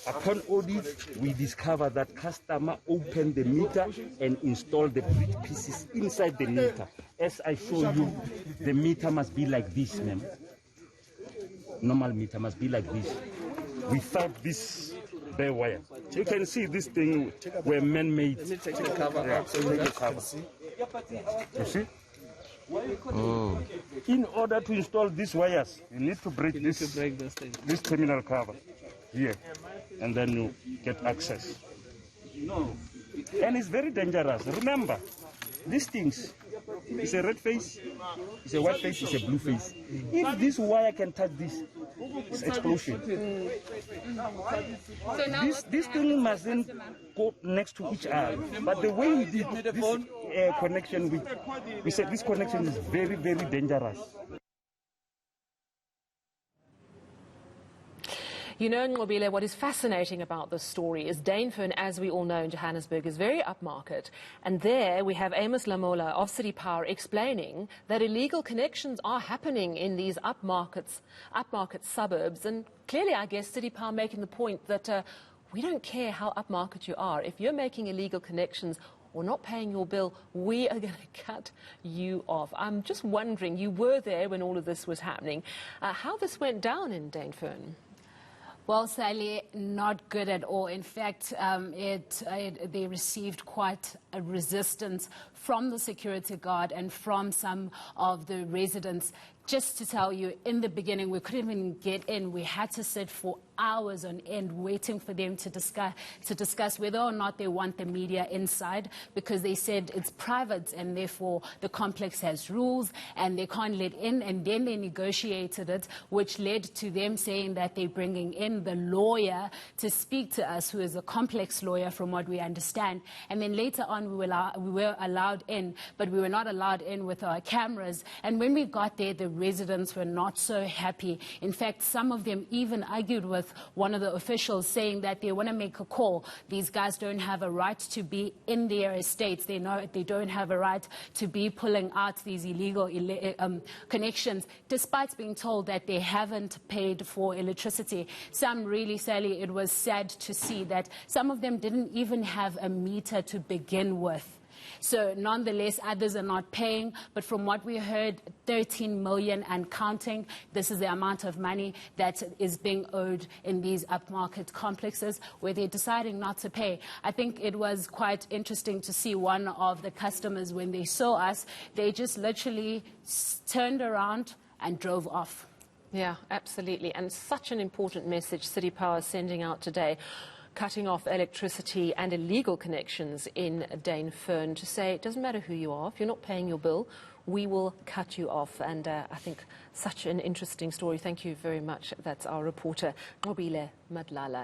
Upon audit, we discover that customer opened the meter and installed the bridge pieces inside the meter. As I show you, the meter must be like this, ma'am. Normal meter must be like this. Without this bare wire. You can see this thing were man-made. Let me take the cover out so you can see. You see? Oh. In order to install these wires, you need to break this terminal cover here, and then you get access. And it's very dangerous. Remember, these things, it's a red face, it's a white face, it's a blue face. If this wire can touch this, it's explosion. This thing mustn't go next to each other. But the way we did this connection, we said this connection is very, very dangerous. You know, Nqobile, what is fascinating about this story is Dainfern, as we all know in Johannesburg, is very upmarket. And there we have Amos Lamola of City Power explaining that illegal connections are happening in these upmarket suburbs. And clearly, I guess, City Power making the point that we don't care how upmarket you are. If you're making illegal connections or not paying your bill, we are going to cut you off. I'm just wondering, you were there when all of this was happening, how this went down in Dainfern. Well, Sally, not good at all. In fact, they received quite a resistance from the security guard and from some of the residents. Just to tell you, in the beginning, we couldn't even get in. We had to sit for hours on end waiting for them to discuss whether or not they want the media inside, because they said it's private and therefore the complex has rules and they can't let in. And then they negotiated it, which led to them saying that they're bringing in the lawyer to speak to us, who is a complex lawyer from what we understand. And then later on we were allowed in, but we were not allowed in with our cameras. And when we got there, the residents were not so happy. In fact, some of them even argued with one of the officials, saying that they want to make a call. These guys don't have a right to be in their estates. They know they don't have a right to be pulling out these illegal connections, despite being told that they haven't paid for electricity. Some really, Sally, it was sad to see that some of them didn't even have a meter to begin with. So nonetheless, others are not paying. But from what we heard, 13 million and counting. This is the amount of money that is being owed in these upmarket complexes where they're deciding not to pay. I think it was quite interesting to see one of the customers, when they saw us, they just literally turned around and drove off. Yeah, absolutely. And such an important message City Power is sending out today, cutting off electricity and illegal connections in Dainfern, to say it doesn't matter who you are, if you're not paying your bill, we will cut you off. And I think such an interesting story. Thank you very much. That's our reporter, Nqobile Madlala.